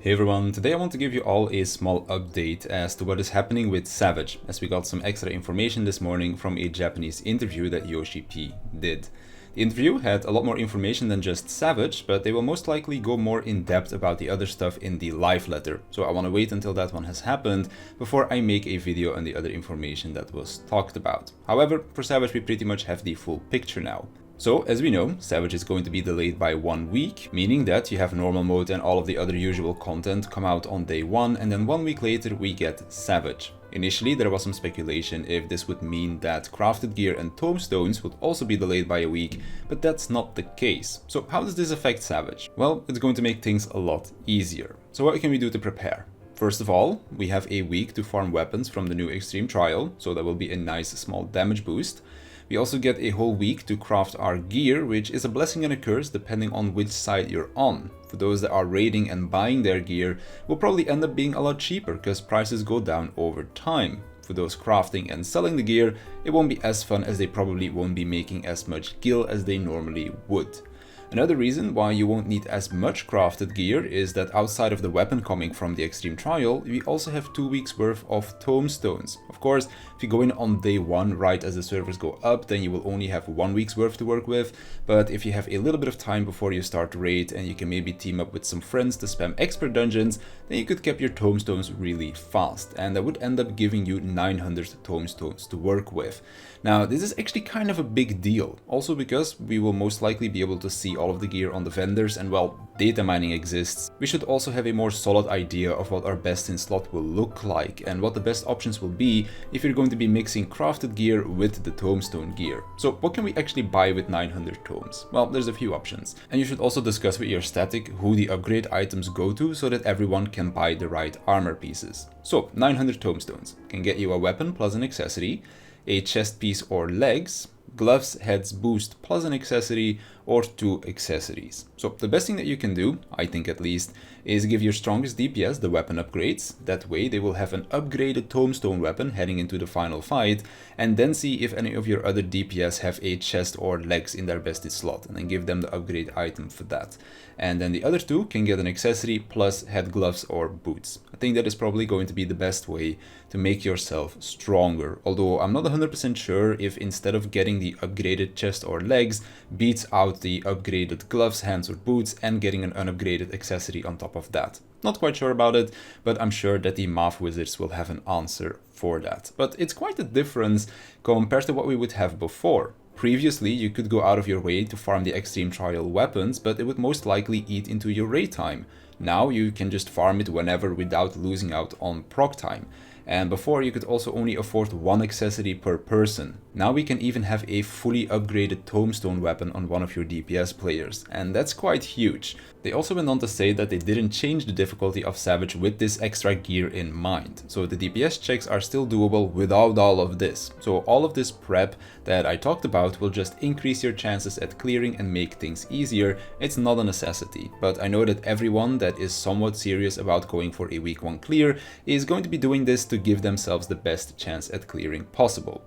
Hey everyone, today I want to give you all a small update as to what is happening with Savage, as we got some extra information this morning from a Japanese interview that Yoshi P did. The interview had a lot more information than just Savage, but they will most likely go more in depth about the other stuff in the live letter, so I want to wait until that one has happened before I make a video on the other information that was talked about. However, for Savage we pretty much have the full picture now. So, as we know, Savage is going to be delayed by 1 week, meaning that you have normal mode and all of the other usual content come out on day 1, and then 1 week later we get Savage. Initially, there was some speculation if this would mean that crafted gear and tombstones would also be delayed by a week, but that's not the case. So how does this affect Savage? Well, it's going to make things a lot easier. So what can we do to prepare? First of all, we have a week to farm weapons from the new Extreme Trial, so that will be a nice small damage boost. We also get a whole week to craft our gear, which is a blessing and a curse depending on which side you're on. For those that are raiding and buying their gear, will probably end up being a lot cheaper because prices go down over time. For those crafting and selling the gear, it won't be as fun as they probably won't be making as much gil as they normally would. Another reason why you won't need as much crafted gear is that outside of the weapon coming from the Extreme Trial, we also have 2 weeks worth of tombstones. Of course, if you go in on day 1 right as the servers go up, then you will only have 1 week's worth to work with, but if you have a little bit of time before you start raid and you can maybe team up with some friends to spam expert dungeons, then you could cap your tombstones really fast, and that would end up giving you 900 tombstones to work with. Now, this is actually kind of a big deal, also because we will most likely be able to see all of the gear on the vendors, and while data mining exists, we should also have a more solid idea of what our best in slot will look like and what the best options will be if you're going to be mixing crafted gear with the tombstone gear. So what can we actually buy with 900 tomes? Well, there's a few options, and you should also discuss with your static who the upgrade items go to so that everyone can buy the right armor pieces. So 900 tombstones can get you a weapon plus an accessory, a chest piece or legs, gloves, heads, boost plus an accessory, or 2 accessories. So the best thing that you can do, I think at least, is give your strongest DPS the weapon upgrades. That way they will have an upgraded tombstone weapon heading into the final fight, and then see if any of your other DPS have a chest or legs in their bested slot, and then give them the upgrade item for that. And then the other 2 can get an accessory plus head gloves or boots. I think that is probably going to be the best way to make yourself stronger, although I'm not 100% sure if instead of getting the upgraded chest or legs beats out the upgraded gloves, hands or boots and getting an unupgraded accessory on top of that. Not quite sure about it, but I'm sure that the math wizards will have an answer for that. But it's quite a difference compared to what we would have before. Previously, you could go out of your way to farm the Extreme Trial weapons, but it would most likely eat into your raid time. Now you can just farm it whenever without losing out on proc time. And before you could also only afford 1 accessory per person. Now we can even have a fully upgraded tombstone weapon on one of your DPS players, and that's quite huge. They also went on to say that they didn't change the difficulty of Savage with this extra gear in mind. So the DPS checks are still doable without all of this. So all of this prep that I talked about will just increase your chances at clearing and make things easier. It's not a necessity, but I know that everyone that is somewhat serious about going for a week 1 clear is going to be doing this to give themselves the best chance at clearing possible.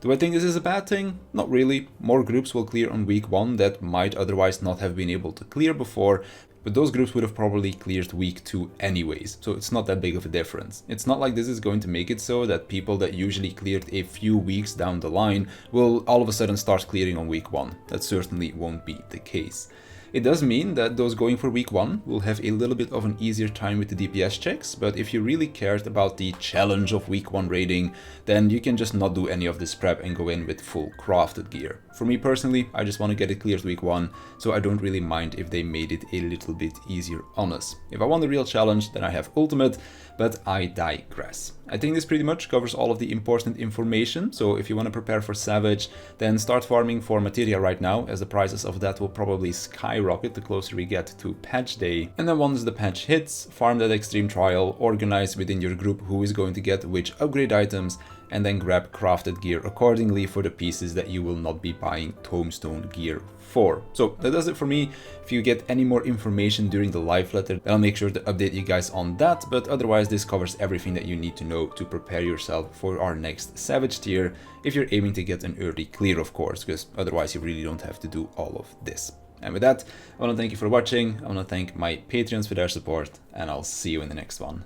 Do I think this is a bad thing? Not really. More groups will clear on week 1 that might otherwise not have been able to clear before, but those groups would have probably cleared week 2 anyways, so it's not that big of a difference. It's not like this is going to make it so that people that usually cleared a few weeks down the line will all of a sudden start clearing on week 1. That certainly won't be the case. It does mean that those going for week 1 will have a little bit of an easier time with the DPS checks, but if you really cared about the challenge of week 1 raiding, then you can just not do any of this prep and go in with full crafted gear. For me personally, I just want to get it cleared week 1, so I don't really mind if they made it a little bit easier on us. If I want a real challenge, then I have ultimate, but I digress. I think this pretty much covers all of the important information, so if you want to prepare for Savage, then start farming for materia right now, as the prices of that will probably skyrocket the closer we get to patch day. And then once the patch hits, farm that Extreme Trial, organize within your group who is going to get which upgrade items, and then grab crafted gear accordingly for the pieces that you will not be buying tombstone gear for. So that does it for me. If you get any more information during the live letter, then I'll make sure to update you guys on that, but otherwise this covers everything that you need to know to prepare yourself for our next Savage tier, if you're aiming to get an early clear of course, because otherwise you really don't have to do all of this. And with that, I want to thank you for watching, I want to thank my Patreons for their support, and I'll see you in the next one.